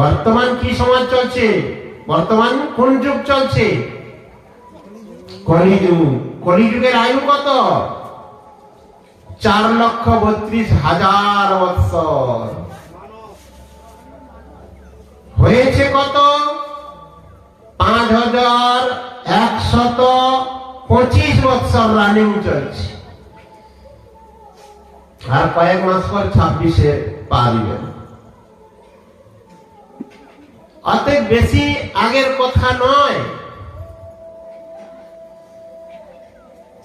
বর্তমান কি সমাজ চলছে? বর্তমান কোন যুগ চলছে? কলিযুগ। কলিযুগের আয়ু কত? 4,32,000 বৎসর। হয়েছে কত? 5,125 বৎসর রানিং চলছে। আর কয়েক মাস পর 26-এ পা দিবেন। অতএব বেশি আগের কথা নয়।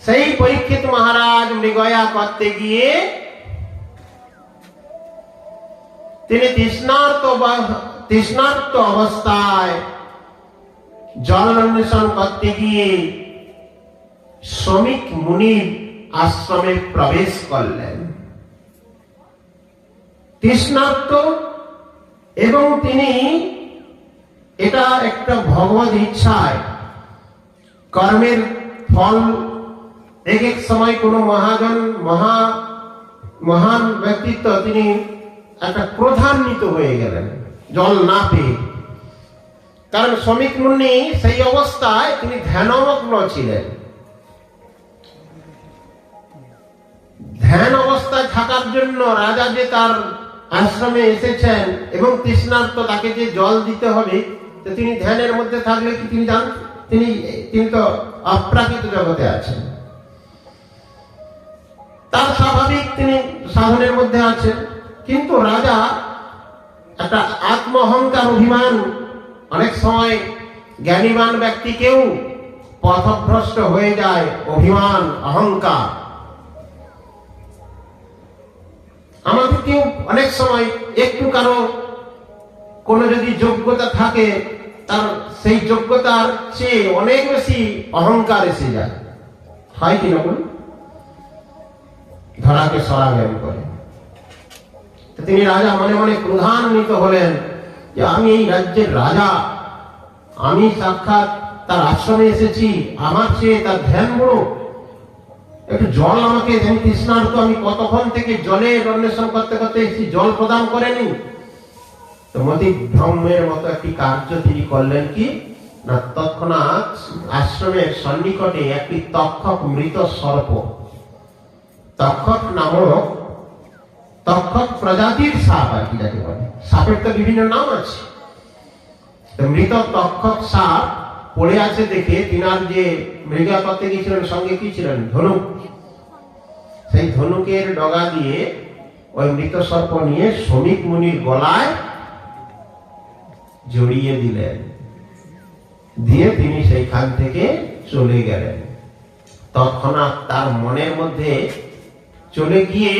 সেই পরীক্ষিত মহারাজ মৃগয়া করতে গিয়ে তিনি তৃষ্ণার্ত অবস্থায় জল অন্বেষণ করতে গিয়ে শ্রমিক মুনির আশ্রমে প্রবেশ করলেন। তৃষ্ণার্ত, এবং তিনি এটা একটা ভগবত ইচ্ছায় কর্মের ফল। এক এক সময় কোন মহান ব্যক্তিত্ব তিনি একটা ক্রোধান্বিত হয়ে গেলেন জল না পেয়ে। কারণ শ্রমিক মুনি সেই অবস্থায় তিনি ধ্যানমগ্ন ছিলেন। ধ্যান অবস্থায় থাকার জন্য রাজা যে তার আশ্রমে এসেছেন এবং তৃষ্ণার্ত, তাকে যে জল দিতে হবে, তো তিনি ধ্যানের মধ্যে থাকলে কি তিনি তিনি তো অপ্রাকৃত জগতে আছেন। তার স্বাভাবিক তিনি সাধনের মধ্যে আছেন। কিন্তু রাজা একটা আত্ম অহংকার, অভিমান, অনেক সময় জ্ঞানীমান ব্যক্তিকেও পথভ্রষ্ট হয়ে যায় অভিমান, অহংকার। আমাদেরকেও অনেক সময় একটু কারো কোনো যদি যোগ্যতা থাকে, তার সেই যোগ্যতার চেয়ে অনেক বেশি অহংকার এসে যায়, হয় কি না বলুন? ধরাকে সরা জ্ঞান করে। তিনি রাজা মনে মনে ক্রোধান্বিত হলেন যে আমি এই রাজ্যের রাজা, আমি সাক্ষাৎ তার আশ্রমে এসেছি, আমার চেয়ে তার ধ্যান বড়। একটু জল আমাকে, আমি তৃষ্ণার্ত, আমি কতক্ষণ থেকে জলের অন্বেষণ করতে করতে এসেছি, জল প্রদান করেনি। তো মতি ব্রহ্মের মতো একটি কার্য তিনি করলেন কি না, তৎক্ষণাৎ আশ্রমের সন্নিকটে একটি তক্ষক মৃত সর্প, তক্ষক নামক, তক্ষক প্রজাতির সাপ আর কি যাকে বলে, সাপের তো বিভিন্ন নাম আছে। মৃত তক্ষক সাপ পড়ে আছে দেখে তিনার যে মৃগা করতে গিয়েছিলেন সঙ্গে কি ছিলেন, ধনুক। সেই ধনুকের ডগা দিয়ে ওই মৃত সর্প নিয়ে শ্রমিক মুনির গলায় জড়িয়ে দিলেন, দিয়ে তিনি সেইখান থেকে চলে গেলেন। তৎক্ষণাৎ তার মনের মধ্যে চলে গিয়ে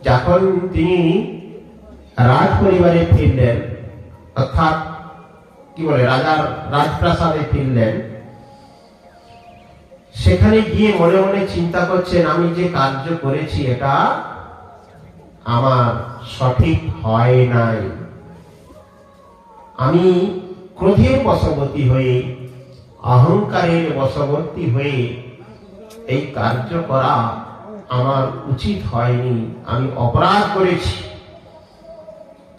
যখন তিনি রাজ পরিবারে ফিরলেন, অর্থাৎ কি বলে রাজার রাজপ্রাসাদে ফিরলেন, সেখানে গিয়ে মনে মনে চিন্তা করছেন, আমি যে কার্য করেছি এটা আমার সঠিক হয় নাই। আমি ক্রোধের বশবর্তী হয়ে, অহংকারের বশবর্তী হয়ে এই কার্য করা আমার উচিত হয়নি, আমি অপরাধ করেছি।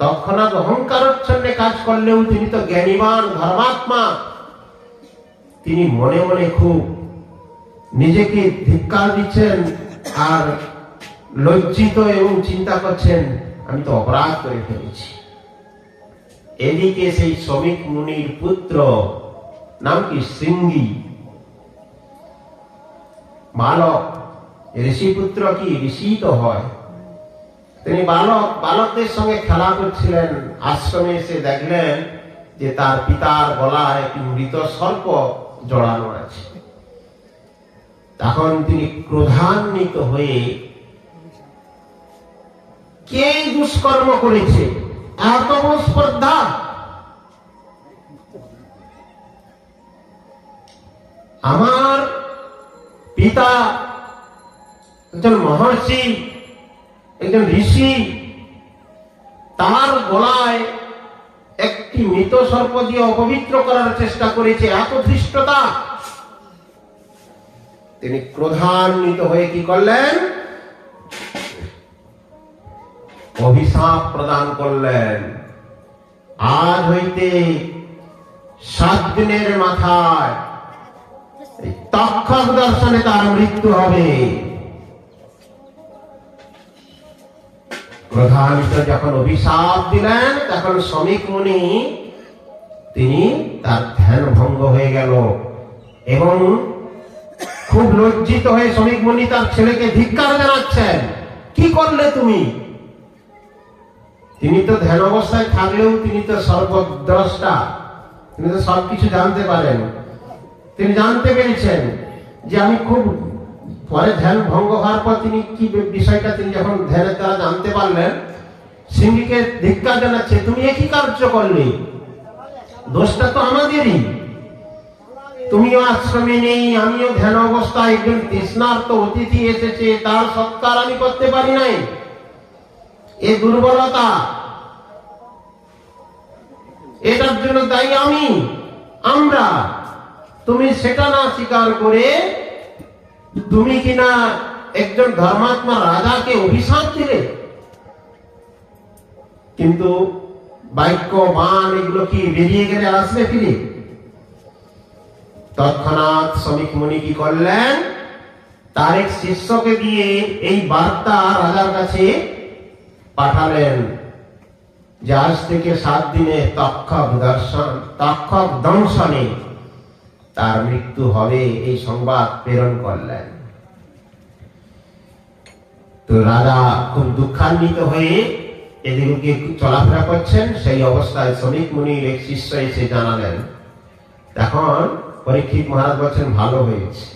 তৎক্ষণাৎ অহংকারচ্ছন্নে কাজ করলেও তিনি তো জ্ঞানীবান ধর্মাত্মা, তিনি মনে মনে খুব নিজেকে ধিক্কার দিচ্ছেন আর লজ্জিত এবং চিন্তা করছেন, আমি তো অপরাধ করে ফেলেছি। এদিকে সেই শ্রমিক মুনির পুত্র, নাম কি সিঙ্গি, বালক, ঋষি পুত্র কি ঋষি তো হয়, তিনি বালকদের সঙ্গে খেলা করছিলেন। আশ্রমে এসে দেখলেন যে তার পিতার গলায় একটি মৃত সর্প জড়ানো আছে। তখন তিনি ক্রোধান্বিত হয়ে, কে দুষ্কর্ম করেছে, এত বড় স্পর্ধা, আমার পিতা একজন মহর্ষি, একজন ঋষি, তার গলায় একটি মৃত সর্প দিয়ে অপবিত্র করার চেষ্টা করেছে, এত ধৃষ্টতা। তিনি ক্রোধান্বিত হয়ে কি করলেন, অভিশাপ প্রদান করলেন আজ হইতে 7 দিনের মাথায় এই তক্ষক দর্শনে তার মৃত্যু হবে। প্রধানিত যখন অভিশাপ দিলেন তখন শ্রমিক মুনি তিনি তার ধ্যান ভঙ্গ হয়ে গেল এবং খুব লজ্জিত হয়ে শ্রমিক মুনি তার ছেলেকে ধিক্কার জানাচ্ছেন, কি করলে তুমি? তিনি তো ধ্যান অবস্থায় থাকলেও তিনি তো সর্বদ্রষ্টা, তিনি তো সবকিছু জানতে পারেন। তিনি জানতে পেরেছেন যে আমি খুব পরে ধ্যান ভঙ্গ হওয়ার পর তিনি কি বিষয়টা তিনি যখন ধ্যানের দ্বারা জানতে পারলেন, সিংহীকে ধিক্কার জানাচ্ছে, তুমি একই কার্য করলে, দোষটা তো আমাদেরই। তুমিও আশ্রমে নেই, আমিও ধ্যান অবস্থায়, একজন তৃষ্ণার্ত অতিথি এসেছে, তার সৎকার আমি করতে পারি নাই, এ দুর্বলতা, এটার জন্য দায়ী আমরা। তুমি সেটা না স্বীকার করে তুমি কিনা একজন ধর্মাত্মা রাজাকে অভিশাপ দিলে। কিন্তু বাক্য বাণ এগুলো কি বেরিয়ে গেলে আসবে ফিরে? তৎক্ষণাৎ শ্রমিক মুনি কি করলেন, তার এক শিষ্যকে দিয়ে এই বার্তা রাজার কাছে পাঠালেন যে আজ থেকে 7 দিনে তক্ষক দংশনে তার মৃত্যু হবে, এই সংবাদ প্রেরণ করলেন। তো রাজা খুব দুঃখান্বিত হয়ে এদিকে চলাফেরা করছেন, সেই অবস্থায় শ্রমিক মুনির এক শিষ্য এসে জানালেন। তখন পরীক্ষিত মহারাজ বলছেন, ভালো হয়েছে,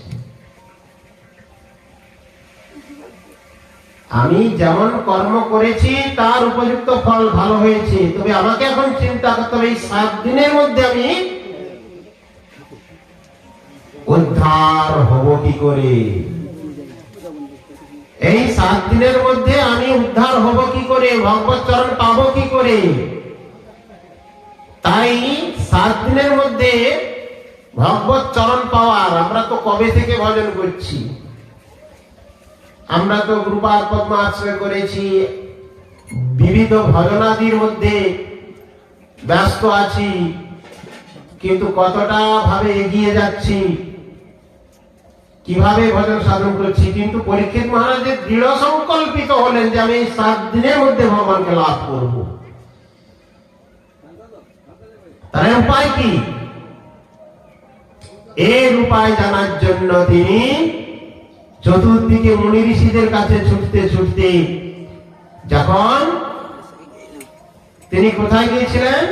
আমি যেমন কর্ম করেছি তার উপযুক্ত ফল ভালো হয়েছে, তবে আমাকে এখন চিন্তা করতে হবে এই 7 দিনের মধ্যে আমি উদ্ধার হব কি করে। এই 7 দিনের মধ্যে আমি উদ্ধার হব কি করে, ভগবত চরণ পাবো কি করে। তাই 7 দিনের মধ্যে ভগবত চরণ পাওয়ার, আমরা তো কবে থেকে ভজন করছি, আমরা তো গুরুপাদ পদ্ম আশ্রয় করেছি, বিবিধ ভজনাদির মধ্যে ব্যস্ত আছি, কিন্তু কতটা ভাবে এগিয়ে যাচ্ছি, কিভাবে ভজন সাধন করছি। কিন্তু পরীক্ষিত মহারাজের দৃঢ় সংকল্পিত হলেন যে আমি এই 7 দিনের মধ্যে ভগবানকে লাভ করব। তার উপায় কি? এর উপায় জানার জন্য তিনি চতুর্দিকে মুনি ঋষিদের কাছে ছুটতে ছুটতে যখন তিনি কোথায় গিয়েছিলেন,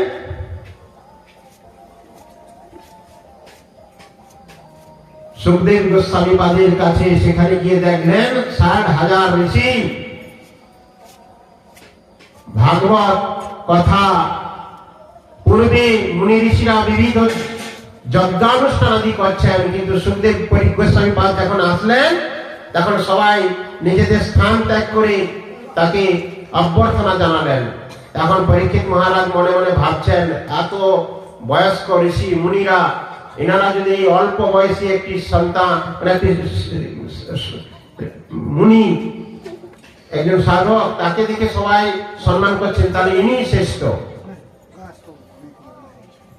সুখদেব গোস্বামী পাদের কাছে, সেখানে গিয়ে দেখলেন 60,000 ঋষি ভাগবত কথা পূর্বে মুনি ঋষিরা বিবিধ যজ্ঞানুষ্ঠান আদি করছেন, কিন্তু সুখদেব গোস্বামী পাদ যখন আসলেন তখন সবাই নিজেদের স্থান ত্যাগ করে তাকে অভ্যর্থনা জানালেন। তখন পরীক্ষিত মহারাজ মনে মনে ভাবছেন, এত বয়স্ক ঋষি মুনিরা, এনারা যদি এই অল্প বয়সী একটি সন্তান, মুনি, একজন সাধক, তাকে দেখে সবাই সম্মান করছেন, তাহলে ইনি শ্রেষ্ঠ।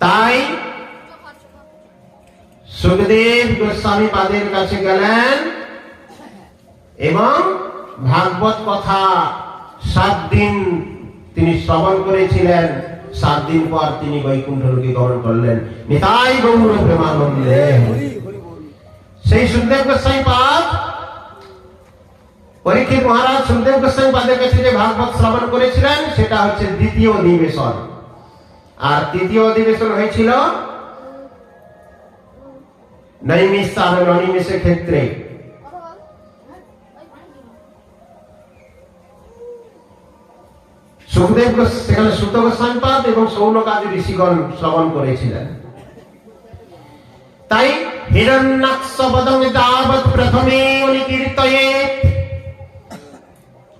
তাই সুখদেব গোস্বামী পাদের কাছে গেলেন এবং ভাগবত কথা 7 দিন তিনি শ্রবণ করেছিলেন। 7 দিন পর তিনি বৈকুণ্ঠ লোকে গমন করলেন। নিতাই গৌর প্রেমানন্দে। সেই সুখদেব গোস্বামী পাদ, পরীক্ষিত মহারাজ সুখদেব গোস্বামী পাদের কাছে যে ভাগবত শ্রবণ করেছিলেন সেটা হচ্ছে 2য় অধিবেশন, আর 3য় অধিবেশন হয়েছিল নৈমিষ আর অনিমেষের ক্ষেত্রে। সুখদেব সেখানে সুত গোস্বামী পাদ এবং সৌনকাদি ঋষিগণ শ্রবণ করেছিলেন। তাই হিরণ্যাক্ষ পদং যাবৎ প্রথমে অনিকীর্তয়েৎ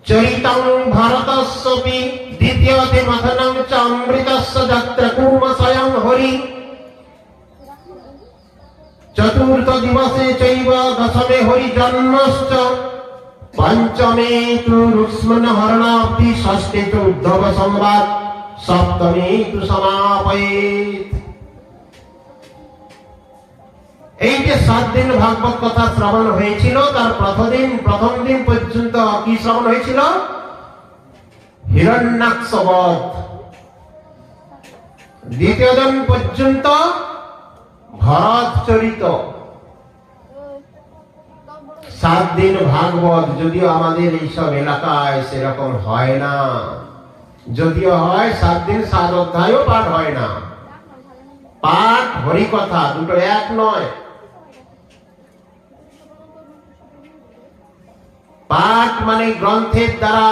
চরিতং ভারতস্যপি দ্বিতীয়তে মথনং চ অমৃতস্য যত্র কুর্ম স্বয়ং হরি চতুর্থ দিবসে চৈব দশমে হরি জন্মশ্চ পঞ্চমে তু রুক্ষ্মণ হরণাব্দি ষষ্ঠে তু উদ্ধব সংবাদ সপ্তমী তু সমাপয়েৎ। এই যে 7 দিন ভাগবত কথা শ্রবণ হয়েছিল, তার প্রথম দিন পর্যন্ত কি শ্রবণ হয়েছিল? হিরণ্যাক্ষ বধ। দ্বিতীয় দিন পর্যন্ত ভরত চরিত। 7 দিন ভাগবত, যদিও আমাদের এইসব এলাকায় সেরকম হয় না, যদিও হয় 7 দিন 7 অধ্যায়ও পাঠ হয় না। পাঠ হরিকথা দুটো এক নয়। পাঠ মানে গ্রন্থের দ্বারা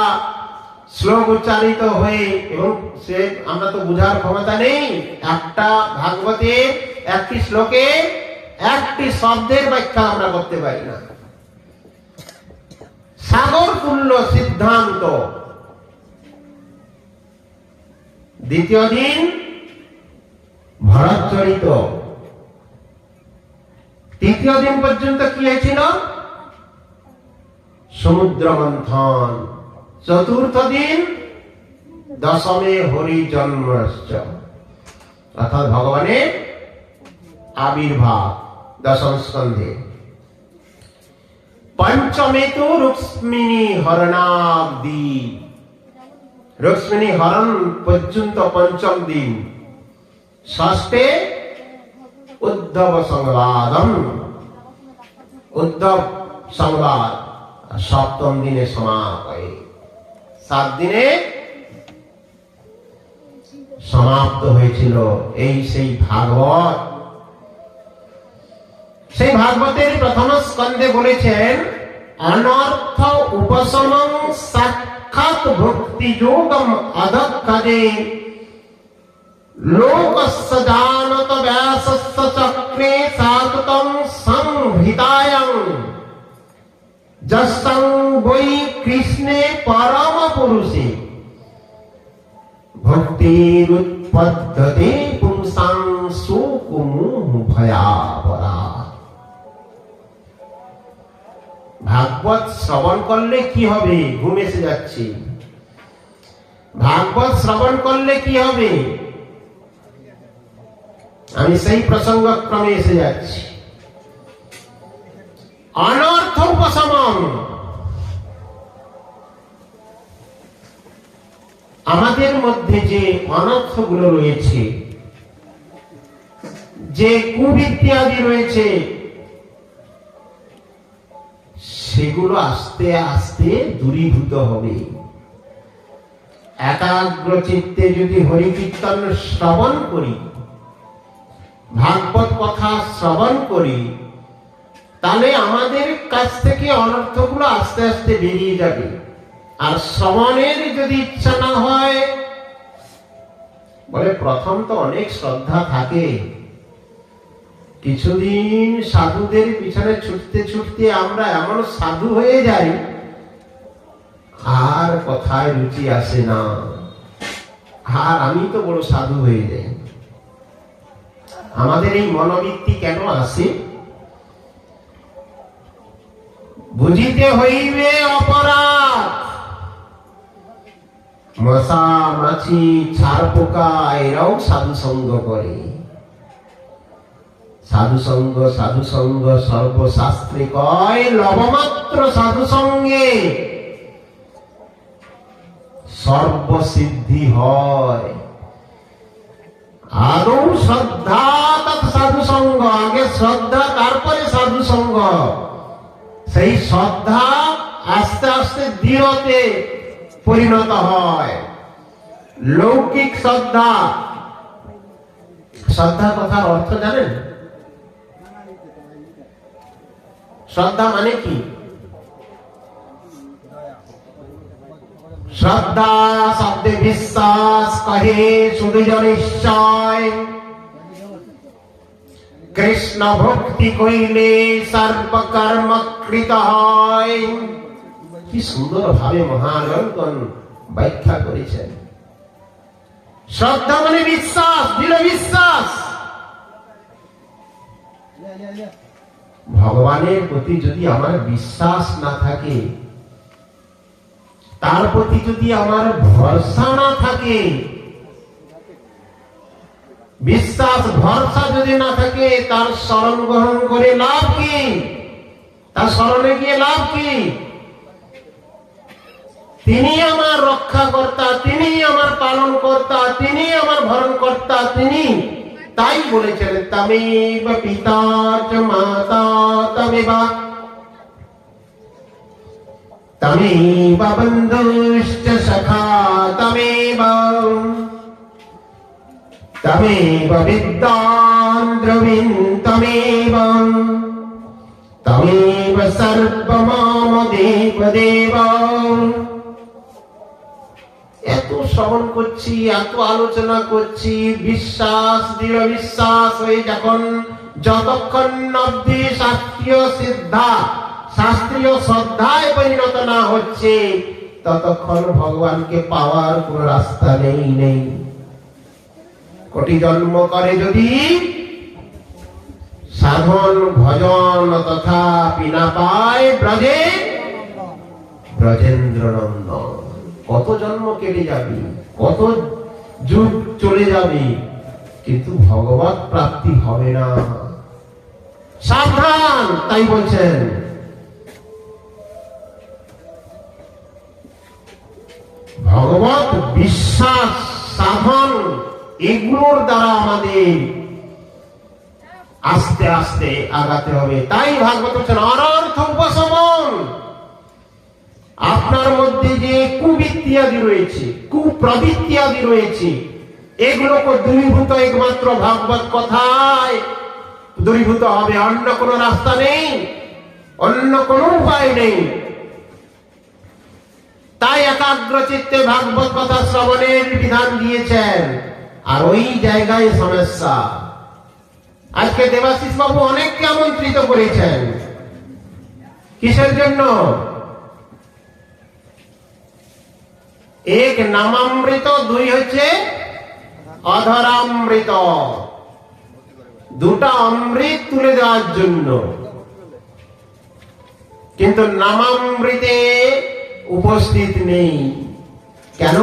শ্লোক উচ্চারিত হয়ে, এবং সে আমরা তো বুঝার ক্ষমতা নেই। একটা ভাগবতে একটি শ্লোকে একটি শব্দের ব্যাখ্যা আমরা করতে পারি না। সাগর তুল্য সিদ্ধান্ত। দ্বিতীয় দিন ভরত চরিত। তৃতীয় দিন পর্যন্ত কি হয়েছিল? সমুদ্র মন্থন। চতুর্থ দিন দশমে হরি জন্মশ্চ, অর্থাৎ ভগবানের আবির্ভাব দশম স্কন্ধে। পঞ্চমে তো রুক্মিণী হরণাব্দি। রুক্মিণী হরণ পর্যন্ত পঞ্চম দিন। ষষ্ঠে উদ্ধব সংবাদম, উদ্ধব সংবাদ। সপ্তম দিনে সমাপয়। 7 দিনে সমাপ্ত হয়েছিল এই সেই ভাগবত। সেই ভাগবতের প্রথম স্কন্ধে বলেছেন, অনর্থ উপশমং সাক্ষাৎ ভক্তি যোগম অদক্ষদে লোকস্য জানত ব্যাসস্য চক্রে সাততং সংহিতায়ং যস্तं বৈ কৃষ্ণে পরম পুরুষে ভক্তিরুৎপদ্যতে পুংসাং শোকমোহ ভয়াবহা। ভাগবত শ্রবণ করলে কি হবে? ঘুম এসে যাচ্ছে। ভাগবত শ্রবণ করলে কি হবে? আমি সেই প্রসঙ্গক্রমে এসে যাচ্ছি। অনর্থ উপশমন। আমাদের মধ্যে যে অনর্থগুলো রয়েছে, যে কুবিদ্যাদি রয়েছে, সেগুলো আস্তে আস্তে দূরীভূত হবে। একাগ্র চিত্তে যদি হরি কীর্তন শ্রবণ করি, ভাগবত কথা শ্রবণ করি, তাহলে আমাদের কাছ থেকে অনর্থগুলো আস্তে আস্তে বেরিয়ে যাবে। আর শ্রবণের যদি ইচ্ছা না হয়, বলে প্রথম তো অনেক শ্রদ্ধা থাকে, কিছুদিন সাধুদের পিছনে ছুটতে ছুটতে আমরা এমন সাধু হয়ে যাই, আর কথায় রুচি আসে না, আর আমি তো বড় সাধু হয়ে যাই। আমাদের এই মনোবৃত্তি কেন আসে? বুঝিতে হইবে অপরাধ। মশা মাছি ছাড় পোকা এরাও সাধু সঙ্গ করে। সাধু সঙ্গ সর্বশাস্ত্রে কয়, লবমাত্র সাধু সঙ্গে সর্বসিদ্ধি হয়। আদৌ শ্রদ্ধা তৎ সাধু সঙ্গ। আগে শ্রদ্ধা, তারপরে সাধু সঙ্গ। সেই শ্রদ্ধা আস্তে আস্তে দৃঢ়তে পরিণত হয়। লৌকিক শ্রদ্ধা। শ্রদ্ধা কথার অর্থ জানেন? শ্রদ্ধা মানে কি? শ্রদ্ধা শব্দে বিশ্বাস কহে শুধু নিশ্চয়। কৃষ্ণ ভক্তি কইলে সর্বকর্ম কৃত হয়। কি সুন্দর ভাবে মহানগণ ব্যাখ্যা করেছেন। শ্রদ্ধা মানে বিশ্বাস, দৃঢ় বিশ্বাস। ভগবানের প্রতি যদি আমার বিশ্বাস না থাকে, তার প্রতি যদি আমার ভরসা না থাকে, বিশ্বাস ভরসা যদি না থাকে তার শরণ গ্রহণ করে লাভ কি? তার শরণে গিয়ে লাভ কি? তিনি আমার রক্ষাকর্তা, তিনি আমার পালন কর্তা, তিনি আমার ভরণ কর্তা, তিনি তাই বলেছেন তমেব পিতা চ মাতা তমেবা তমেব বন্ধুশ্চ সখা তমেবা তমেব বিদ্যান দ্রবিণ তমেব তমেব সর্বমম দেব দেব। এত শ্রবণ করছি, এত আলোচনা করছি, বিশ্বাস দৃঢ় বিশ্বাস হয়ে যতক্ষণ অবধি শাস্ত্রীয় শ্রদ্ধায় পরিণত না হচ্ছে ততক্ষণ ভগবানকে পাওয়ার কোন রাস্তা নেই। কোটি জন্ম করে যদি সাধন ভজন তথা বিনা পায় ব্রজেন্দ্র নন্দন। কত জন্ম কেটে যাবে, কত যুগ চলে যাবে, কিন্তু ভগবত প্রাপ্তি হবে না। সাবধান, তাই বলছেন ভগবত বিশ্বাস সাধন এগুলোর দ্বারা আমাদের আস্তে আস্তে আগাতে হবে। তাই ভাগবত বলছেন অনর্থ উপশমন। আপনার মধ্যে যে কুবৃত্তি আদি রয়েছে, কুপ্রবৃত্তি আদি রয়েছে, এগুলোকে দূরীভূত একমাত্র ভাগবত কথায় দূরীভূত হবে। অন্য কোনো রাস্তা নেই, অন্য কোনো উপায় নেই। তাই একাগ্র চিত্তে ভাগবত কথা শ্রবণের বিধান দিয়েছেন। আর ওই জায়গায় সমস্যা। আজকে দেবাশিস বাবু অনেককে আমন্ত্রিত করেছেন, কিসের জন্য? এক নামামৃত, দুই হচ্ছে অধরামৃত, দুটা অমৃত তুলে দেওয়ার জন্য। কিন্তু নামামৃতে উপস্থিত নেই। কেন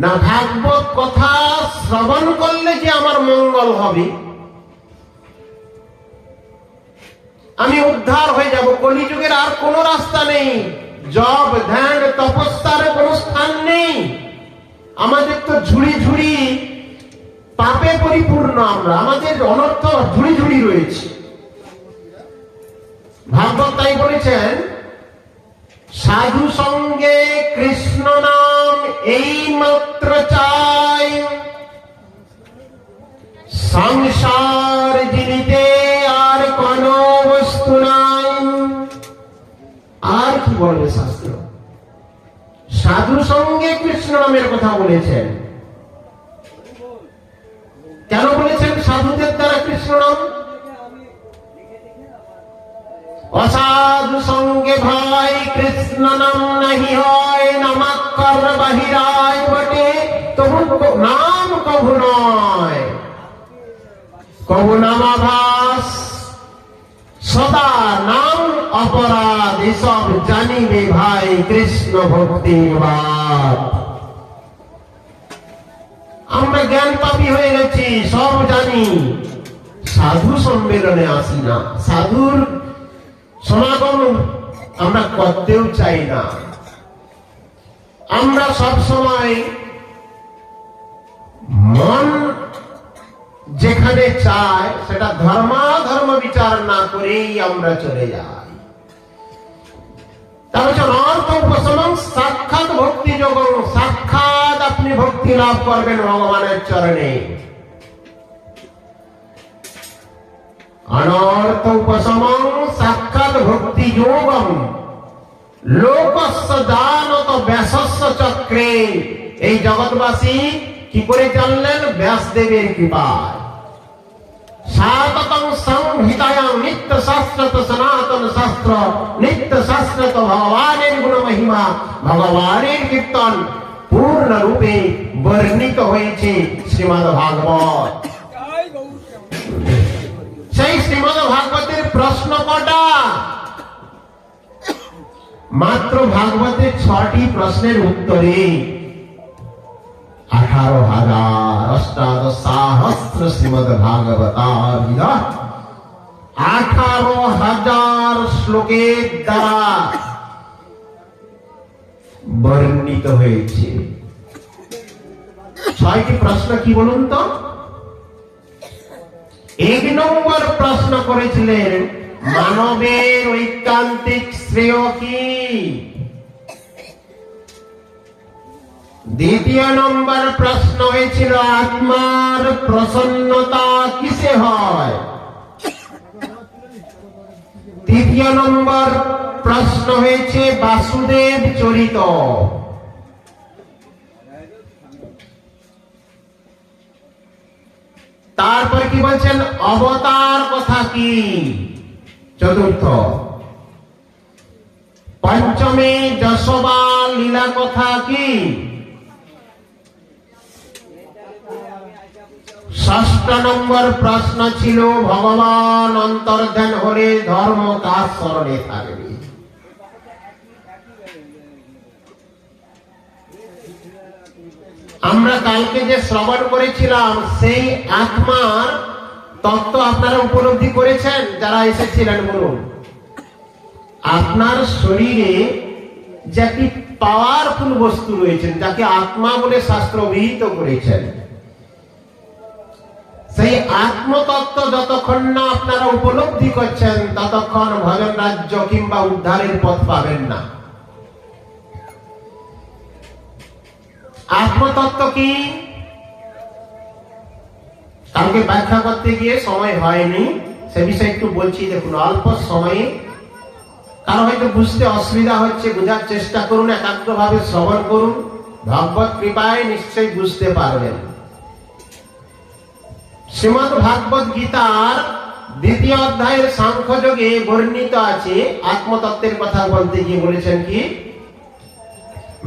না? ভাগবত কথা শ্রবণ করলে যে আমার মঙ্গল হবে, আমি উদ্ধার হয়ে যাব। কলিযুগের আর কোন রাস্তা নেই। জপ ধ্যান তপস্যার কোন স্থান নেই। আমাদের তো ঝুড়ি ঝুড়ি পাপে পরিপূর্ণ। আমাদের অনর্থ ঝুড়ি ঝুড়ি রয়েছে। ভাগবত তাই বলেছেন সাধু সঙ্গে কৃষ্ণ নাম এই মাত্র চাই, সংসার জিনিতে আর কোন বস্তু নাই। আর কি বলবে শাস্ত্র? সাধু সঙ্গে কৃষ্ণ নামের কথা বলেছেন। কেন বলেছেন সাধুদের দ্বারা কৃষ্ণ নাম? অসাধু সঙ্গে ভাই কৃষ্ণ নাম নাহি হয়, নামাক্ষর বাহিরায় বটে তবু নাম কভু নয়। কভু নামাভাস সদা নাম অপরাধ, এসব জানিবে ভাই কৃষ্ণ ভক্তির বাত। আমরা জ্ঞান পাপী হয়ে গেছি, সব জানি, সাধু সম্মেলনে আসি না, সাধুর সমাগম আমরা করতেও চাই না। আমরা সব সময় মন যেখানে চায় সেটা ধর্মাধর্ম বিচার না করেই আমরা চলে যাই। তারপর অর্থ উপশমন সাক্ষাৎ ভক্তি যোগং, সাক্ষাৎ আপনি ভক্তি লাভ করবেন ভগবানের চরণে। অনর্থ উপশমন সাক্ষাৎ ভক্তি যোগম লোকস্য দানত ব্যাসস্য চক্রে। এই জগৎবাসী কি করে জানলেন? ব্যাসদেবের কৃপায়। সাততং সংহিতায়াং নিত্য শাস্ত্রত সনাতন শাস্ত্র, নিত্য শাস্ত্রত ভগবানের গুণ মহিমা, ভগবানের কীর্তন পূর্ণ রূপে বর্ণিত হয়েছে শ্রীমদ্ ভাগবত। সেই শ্রীমদ্ ভাগবতের প্রশ্ন কটা? মাত্র ভাগবতের 6টি প্রশ্নের উত্তরে 18,000 অষ্টাদশাহস্র শ্রীমদ্ ভাগবতাভিধা 18,000 শ্লোকের দ্বারা বর্ণিত হয়েছে। 6টি প্রশ্ন কি বলুন তো? 1 নম্বর প্রশ্ন করেছিলেন মানবের ঐকান্তিক শ্রেয় কি? 2য় নম্বর প্রশ্ন হয়েছিল আত্মার প্রসন্নতা কিসে হয়? 3য় নম্বর প্রশ্ন হয়েছে বাসুদেব চরিত। তারপর কি বলছেন অবতার কথা কি? 4র্থ। 5মে যশোবা লীলা কথা কি? 6ষ্ঠ নম্বর প্রশ্ন ছিল ভগবান অন্তর্ধান হলে ধর্ম কার স্মরণে থাকবে? আমরা কালকে যে শ্রবণ করেছিলাম সেই আত্মার তত্ত্ব আপনারা উপলব্ধি করেছেন? যারা এসেছিলেন বলুন। আপনার শরীরে যে একটি পাওয়ারফুল বস্তু রয়েছেন যাকে আত্মা বলে শাস্ত্র অভিহিত করেছেন, সেই আত্মতত্ত্ব যতক্ষণ না আপনারা উপলব্ধি করছেন ততক্ষণ ভজন রাজ্য কিংবা উদ্ধারের পথ পাবেন না। আত্মতত্ত্ব কি? কালকে ব্যাখ্যা করতে গিয়ে সময় হয়নি, সে বিষয়ে একটু বলছি। দেখুন, অল্প সময়ে কারো হয়তো বুঝতে অসুবিধা হচ্ছে, বোঝার চেষ্টা করুন, একাগ্রভাবে শ্রবণ করুন, ভগবত কৃপায় নিশ্চয়ই বুঝতে পারবেন। শ্রীমদ্ ভাগবত গীতার 2য় অধ্যায়ের সাংখ্যযোগে বর্ণিত আছে আত্মতত্ত্বের কথা বলতে গিয়ে বলেছেন কি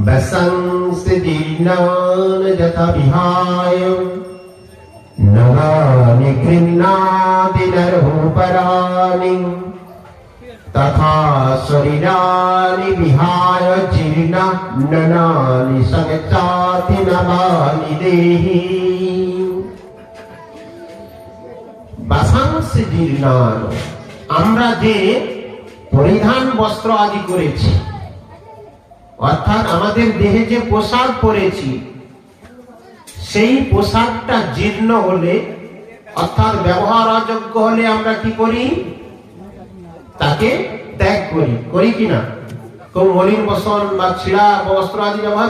বসংসি দীনান যথা বিহায় নগানি গৃহ্ণাতি নরূপরাণি তথা শরীরানি বিহায় জীর্ণ ননানি সংচাতি নবানি দেহি। বাসাংসি জীর্ণান, আমরা যে পরিধান বস্ত্র আদি করেছি, অর্থাৎ আমাদের দেহে যে পোশাক পরেছি, সেই পোশাকটা জীর্ণ হলে অর্থাৎ ব্যবহার অযোগ্য হলে আমরা কি করি? তাকে ত্যাগ করি, করি কিনা? কেউ মলিন বসন বা ছিঁড়া বস্ত্র আদি ব্যবহার